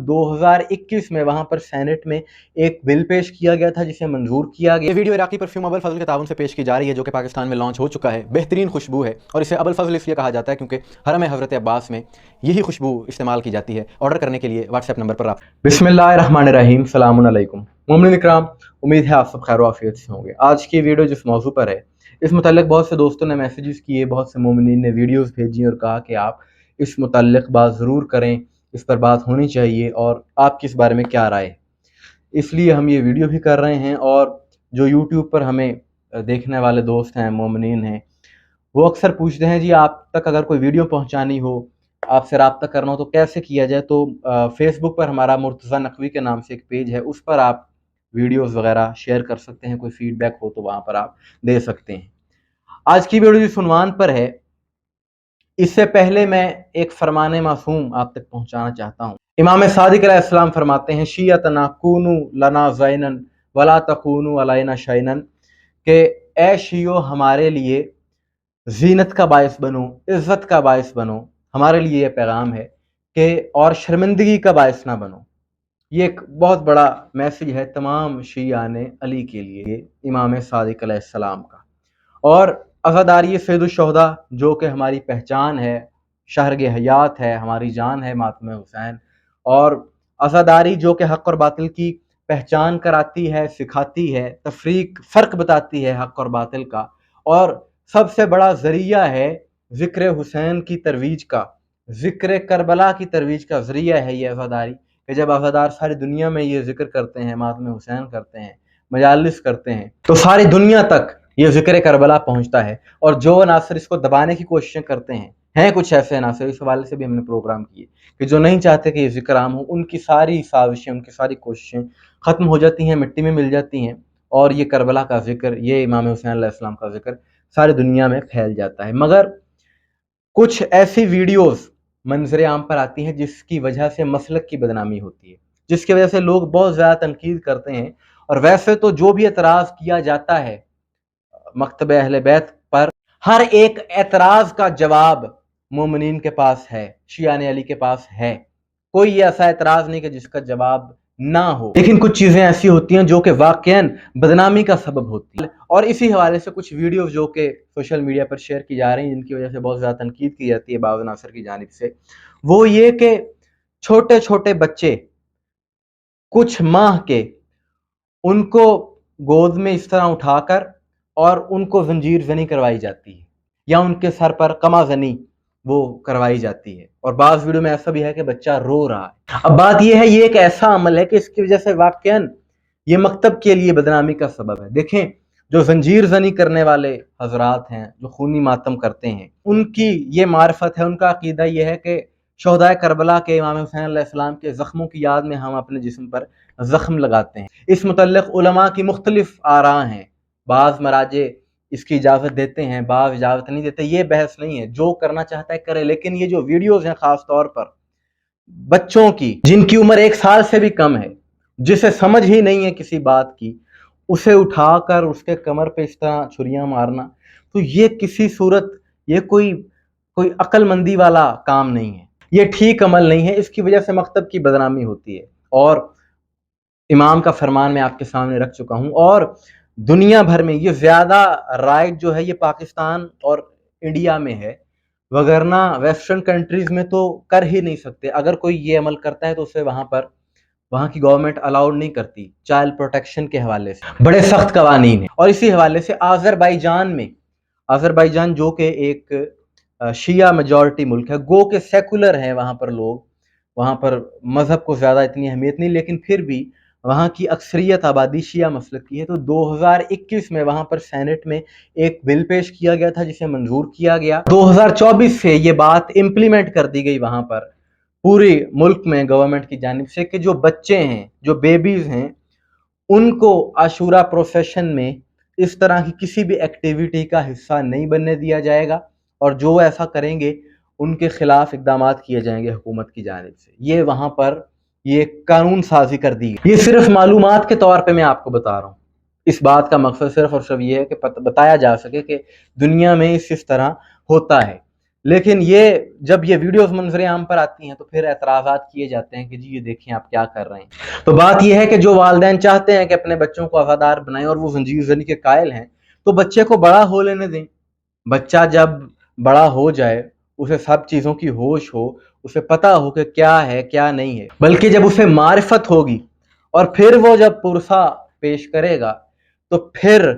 2021 में वहाँ पर सेनेट में एक बिल पेश किया गया था जिसे मंजूर किया गया। ये वीडियो इराकी परफ्यूम अबुल फजल के ताउन से पेश की जा रही है, जो कि पाकिस्तान में लॉन्च हो चुका है। बेहतरीन खुशबू है और इसे अबुल फजल इसलिए कहा जाता है क्योंकि हरम हज़रत अब्बास में यही खुशबू इस्तेमाल की जाती है। ऑर्डर करने के लिए व्हाट्सएप नंबर पर आप बिस्मिल्लाहिर्रहमानिर्रहीम, सलामुन अलैकुम मोमिन इकराम, उम्मीद है आप सब खैर आफियत से होंगे। आज की वीडियो जिस मौजू पर है, इस मुतल्लिक़ बहुत से दोस्तों ने मैसेजेस किए, बहुत से मोमिनीन ने वीडियोस भेजी और कहा कि आप इस मुतल्लिक़ बात ज़रूर करें, इस पर बात होनी चाहिए और आपकी इस बारे में क्या राय है। इसलिए हम ये वीडियो भी कर रहे हैं और जो यूट्यूब पर हमें देखने वाले दोस्त हैं, मोमिनीन हैं, वो अक्सर पूछते हैं जी आप तक अगर कोई वीडियो पहुंचानी हो, आपसे रब्ता करना हो तो कैसे किया जाए। तो फेसबुक पर हमारा मुर्तज़ा नकवी के नाम से एक पेज है, उस पर आप वीडियोस वगैरह शेयर कर सकते हैं। कोई फीडबैक हो तो वहाँ पर आप दे सकते हैं। आज की वीडियो जिस उन्वान पर है, इससे पहले मैं एक फरमाने मासूम आप तक पहुँचाना चाहता हूँ। इमाम सादिक अलैहिस्सलाम फरमाते हैं, शियतना कूनू लना ज़ैनन वला तकूनू अलैना शैनन, के ए शियो हमारे लिए जीनत का बायस बनो, इज़्ज़त का बायस बनो। हमारे लिए ये पैगाम है कि और शर्मिंदगी का बायस ना बनो। ये एक बहुत बड़ा मैसेज है तमाम शियाने अली के लिए, इमाम सादिक अलैहिस्सलाम का। और अज़ादारी सैयदुश्शुहदा जो कि हमारी पहचान है, शहरग हयात है, हमारी जान है, मातम हुसैन, और अज़ादारी जो कि हक़ और बातिल की पहचान कराती है, सिखाती है, तफरीक फ़र्क बताती है हक़ और बातिल का, और सबसे बड़ा ज़रिया है ज़िक्र हुसैन की तरवीज का, ज़िक्र करबला की तरवीज का ज़रिया है ये अज़ादारी। कि जब अज़ादार सारी दुनिया में ये ज़िक्र करते हैं, मातम हुसैन करते हैं, मजालिस करते हैं, तो सारी दुनिया तक ये ज़िक्र करबला पहुंचता है। और जो अनासर इसको दबाने की कोशिशें करते हैं कुछ ऐसे अनासर, इस हवाले से भी हमने प्रोग्राम किए कि जो नहीं चाहते कि ये ज़िक्र आम हो, उनकी सारी साजिशें, उनकी सारी कोशिशें ख़त्म हो जाती हैं, मिट्टी में मिल जाती हैं, और ये करबला का ज़िक्र, ये इमाम हुसैन अलैहिस्सलाम का ज़िक्र सारी दुनिया में फैल जाता है। मगर कुछ ऐसी वीडियोस मंजर आम पर आती हैं जिसकी वजह से मसलक की बदनामी होती है, जिसकी वजह से लोग बहुत ज़्यादा तनकीद करते हैं। और वैसे तो जो भी एतराज़ किया जाता है मकतब अहले बैत पर, हर एक एतराज़ का जवाब मोमिनीन के पास है, शियाने अली के पास है। कोई ऐसा एतराज़ नहीं कि जिसका जवाब ना हो। लेकिन कुछ चीज़ें ऐसी होती हैं जो कि वाकईन बदनामी का सबब होती है। और इसी हवाले से कुछ वीडियोस जो कि सोशल मीडिया पर शेयर की जा रही हैं, जिनकी वजह से बहुत ज़्यादा तनकीद की जाती है बाज़ अनासर की जानिब से, वो ये कि छोटे छोटे बच्चे कुछ माह के, उनको गोद में इस तरह उठाकर और उनको जंजीर जनी करवाई जाती है, या उनके सर पर कमा जनी वो करवाई जाती है। और बाज़ वीडियो में ऐसा भी है कि बच्चा रो रहा है। अब बात यह है, ये एक ऐसा अमल है कि इसकी वजह से वाकईन ये मकतब के लिए बदनामी का सबब है। देखें, जो जंजीर जनी करने वाले हजरात हैं, जो खूनी मातम करते हैं, उनकी ये मार्फत है, उनका अकीदा ये है कि शोहदाए करबला के इमाम हुसैन अलैहिस्सलाम के ज़ख्मों की याद में हम अपने जिस्म पर ज़ख्म लगाते हैं। इस मुतल्लिक़ उलमा की मुख्तलिफ आरा हैं, बाज़ मराजे इसकी इजाज़त देते हैं, बाज़ इजाज़त नहीं देते। ये बहस नहीं है, जो करना चाहता है करे। लेकिन ये जो वीडियोज़ हैं ख़ास तौर पर बच्चों की, जिनकी उम्र 1 साल से भी कम है, जिसे समझ ही नहीं है किसी बात की, उसे उठाकर उसके कमर पे इस तरह छुरियां मारना, तो ये किसी सूरत, ये कोई अक्लमंदी वाला काम नहीं है, ये ठीक अमल नहीं है। इसकी वजह से मकतब की बदनामी होती है। और इमाम का फरमान मैं आपके सामने रख चुका हूँ। और दुनिया भर में ये ज़्यादा राइट जो है ये पाकिस्तान और इंडिया में है, वगरना वेस्टर्न कंट्रीज़ में तो कर ही नहीं सकते। अगर कोई ये अमल करता है तो उसे वहाँ की गवर्नमेंट अलाउड नहीं करती। चाइल्ड प्रोटेक्शन के हवाले से बड़े सख्त कवानीन हैं। और इसी हवाले से आज़रबाईजान जो कि एक शिया मेजॉरिटी मुल्क है, गो के सेकुलर हैं वहाँ पर लोग, वहाँ पर मज़हब को ज़्यादा इतनी अहमियत नहीं, लेकिन फिर भी वहाँ की अक्सरियत आबादी शिया मसलक की है। तो 2021 में वहाँ पर सेनेट में एक बिल पेश किया गया था जिसे मंजूर किया गया। 2024 से ये बात इम्प्लीमेंट कर दी गई वहाँ पर पूरे मुल्क में गवर्नमेंट की जानिब से कि जो बच्चे हैं, जो बेबीज़ हैं, उनको आशूरा प्रोसेशन में इस तरह की किसी भी एक्टिविटी का हिस्सा नहीं बनने दिया जाएगा, और जो ऐसा करेंगे उनके खिलाफ इकदाम किए जाएंगे हुकूमत की जानिब से। ये वहाँ पर ये कानून साजी कर दी। ये सिर्फ मालूमात के तौर पे मैं आपको बता रहा हूँ। इस बात का मकसद सिर्फ और सिर्फ ये है कि बताया जा सके कि दुनिया में इस तरह होता है। لیکن یہ جب یہ ویڈیوز منظر عام پر آتی ہیں تو پھر اعتراضات کیے جاتے ہیں کہ جی یہ دیکھیں آپ کیا کر رہے ہیں۔ تو بات یہ ہے کہ جو والدین چاہتے ہیں کہ اپنے بچوں کو عزادار بنائیں اور وہ زنجیر زنی کے قائل ہیں، تو بچے کو بڑا ہو لینے دیں۔ بچہ جب بڑا ہو جائے، اسے سب چیزوں کی ہوش ہو، اسے پتہ ہو کہ کیا ہے کیا نہیں ہے، بلکہ جب اسے معرفت ہوگی اور پھر وہ جب پرسہ پیش کرے گا تو پھر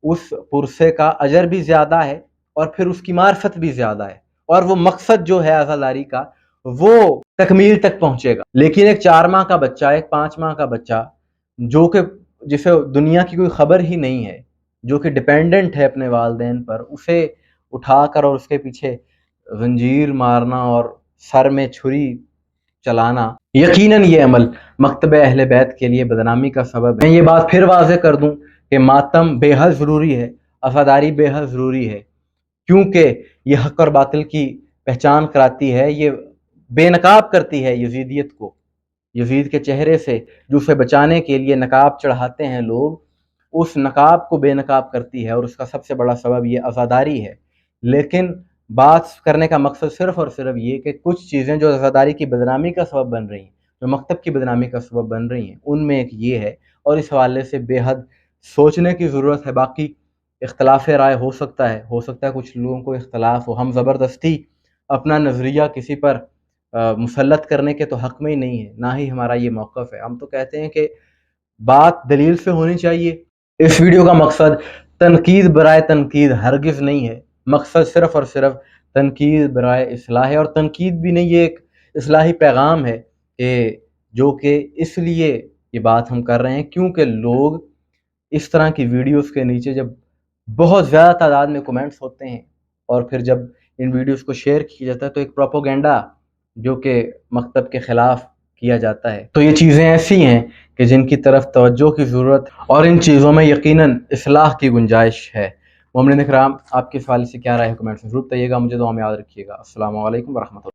اس پرسے کا اجر بھی زیادہ ہے اور پھر اس کی معرفت بھی زیادہ ہے، اور وہ مقصد جو ہے عزاداری کا وہ تکمیل تک پہنچے گا۔ لیکن ایک 4 ماہ کا بچہ، ایک 5 ماہ کا بچہ جو کہ جسے دنیا کی کوئی خبر ہی نہیں ہے، جو کہ ڈیپینڈنٹ ہے اپنے والدین پر، اسے اٹھا کر اور اس کے پیچھے زنجیر مارنا اور سر میں چھری چلانا، یقیناً یہ عمل مکتب اہل بیت کے لیے بدنامی کا سبب ہے۔ میں یہ بات پھر واضح کر دوں کہ ماتم بے حد ضروری ہے، عزاداری بے حد ضروری ہے، کیونکہ یہ حق اور باطل کی پہچان کراتی ہے، یہ بے نقاب کرتی ہے یزیدیت کو، یزید کے چہرے سے جو اسے بچانے کے لیے نقاب چڑھاتے ہیں لوگ، اس نقاب کو بے نقاب کرتی ہے، اور اس کا سب سے بڑا سبب یہ عزاداری ہے۔ لیکن بات کرنے کا مقصد صرف اور صرف یہ کہ کچھ چیزیں جو عزاداری کی بدنامی کا سبب بن رہی ہیں، جو مکتب کی بدنامی کا سبب بن رہی ہیں، ان میں ایک یہ ہے، اور اس حوالے سے بے حد سوچنے کی ضرورت ہے۔ باقی اختلاف رائے ہو سکتا ہے کچھ لوگوں کو اختلاف ہو، ہم زبردستی اپنا نظریہ کسی پر مسلط کرنے کے تو حق میں ہی نہیں ہے، نہ ہی ہمارا یہ موقف ہے۔ ہم تو کہتے ہیں کہ بات دلیل سے ہونی چاہیے۔ اس ویڈیو کا مقصد تنقید برائے تنقید ہرگز نہیں ہے، مقصد صرف اور صرف تنقید برائے اصلاح ہے، اور تنقید بھی نہیں، یہ ایک اصلاحی پیغام ہے کہ جو کہ اس لیے یہ بات ہم کر رہے ہیں کیونکہ لوگ اس طرح کی ویڈیوز کے نیچے جب بہت زیادہ تعداد میں کومنٹس ہوتے ہیں اور پھر جب ان ویڈیوز کو شیئر کیا جاتا ہے تو ایک پروپوگنڈا جو کہ مکتب کے خلاف کیا جاتا ہے، تو یہ چیزیں ایسی ہیں کہ جن کی طرف توجہ کی ضرورت، اور ان چیزوں میں یقیناً اصلاح کی گنجائش ہے۔ مومنین اکرام، آپ کے اس حوالے سے کیا رائے ہے؟ کمنٹس میں ضرور بتائیے گا، مجھے دعا میں یاد رکھیے گا۔ السلام علیکم ورحمۃ اللہ۔